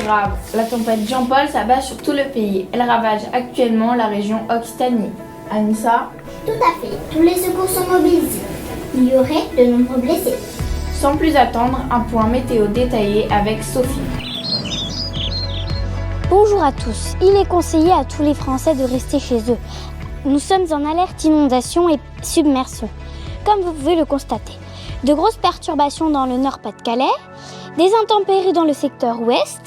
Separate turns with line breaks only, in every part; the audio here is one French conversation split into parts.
grave. La tempête Jean-Paul s'abat sur tout le pays. Elle ravage actuellement la région Occitanie. Anissa?
Tout à fait. Tous les secours sont mobilisés. Il y aurait de nombreux blessés.
Sans plus attendre, un point météo détaillé avec Sophie.
Bonjour à tous. Il est conseillé à tous les Français de rester chez eux. Nous sommes en alerte inondation et submersion, comme vous pouvez le constater. De grosses perturbations dans le Nord-Pas-de-Calais, des intempéries dans le secteur ouest,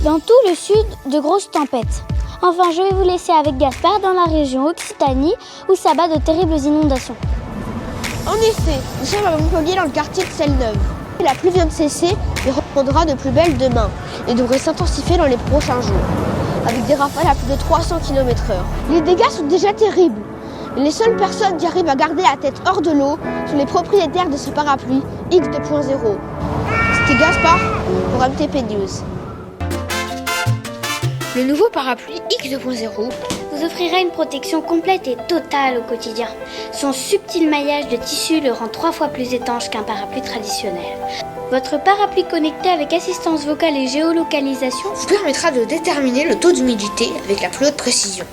dans tout le sud, de grosses tempêtes. Enfin, je vais vous laisser avec Gaspard dans la région Occitanie où s'abat de terribles inondations.
En effet, nous sommes à Montpellier dans le quartier de Selle-Neuve. La pluie vient de cesser et reprendra de plus belle demain et devrait s'intensifier dans les prochains jours, avec des rafales à plus de 300 km/h. Les dégâts sont déjà terribles. Les seules personnes qui arrivent à garder la tête hors de l'eau sont les propriétaires de ce parapluie X 2.0. C'était Gaspard pour MTP News. Le nouveau parapluie X 2.0
Vous offrira une protection complète et totale au quotidien. Son subtil maillage de tissu le rend 3 fois plus étanche qu'un parapluie traditionnel. Votre parapluie connecté avec assistance vocale et géolocalisation
vous permettra de déterminer le taux d'humidité avec la plus haute précision.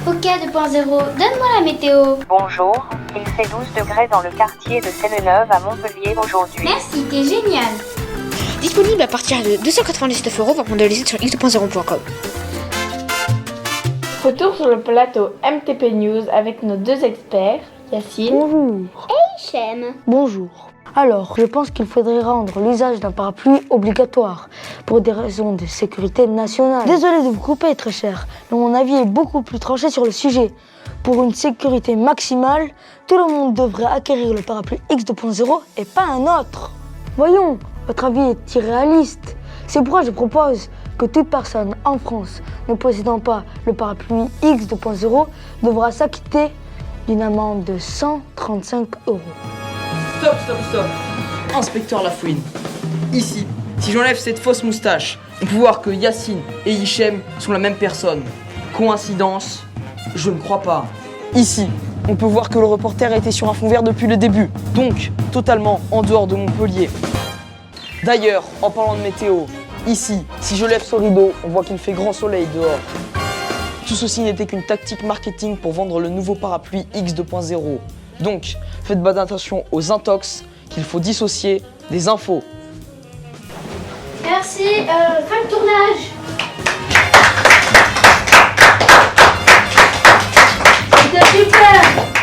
OK 2.0, donne-moi la météo.
Bonjour, il fait 12 degrés dans le quartier de Selle-Neuve à Montpellier aujourd'hui.
Merci, t'es génial.
Disponible à partir de 299 € pour prendre le site sur x2.0.com.
Retour sur le plateau MTP News avec nos deux experts, Yacine.
Bonjour.
Hichem.
Bonjour. Alors, je pense qu'il faudrait rendre l'usage d'un parapluie obligatoire pour des raisons de sécurité nationale. Désolé de vous couper, très cher, mais mon avis est beaucoup plus tranché sur le sujet. Pour une sécurité maximale, tout le monde devrait acquérir le parapluie X 2.0 et pas un autre. Voyons, votre avis est irréaliste. C'est pourquoi je propose que toute personne en France ne possédant pas le parapluie X 2.0 devra s'acquitter d'une amende de 135 €.
Stop. Inspecteur Lafouine. Ici, si j'enlève cette fausse moustache, on peut voir que Yacine et Hichem sont la même personne. Coïncidence? Je ne crois pas. Ici, on peut voir que le reporter a été sur un fond vert depuis le début, donc totalement en dehors de Montpellier. D'ailleurs, en parlant de météo, ici, si je lève ce rideau, on voit qu'il fait grand soleil dehors. Tout ceci n'était qu'une tactique marketing pour vendre le nouveau parapluie X 2.0. Donc, faites bonne attention aux intox qu'il faut dissocier des infos.
Merci, fin de tournage.
C'était super!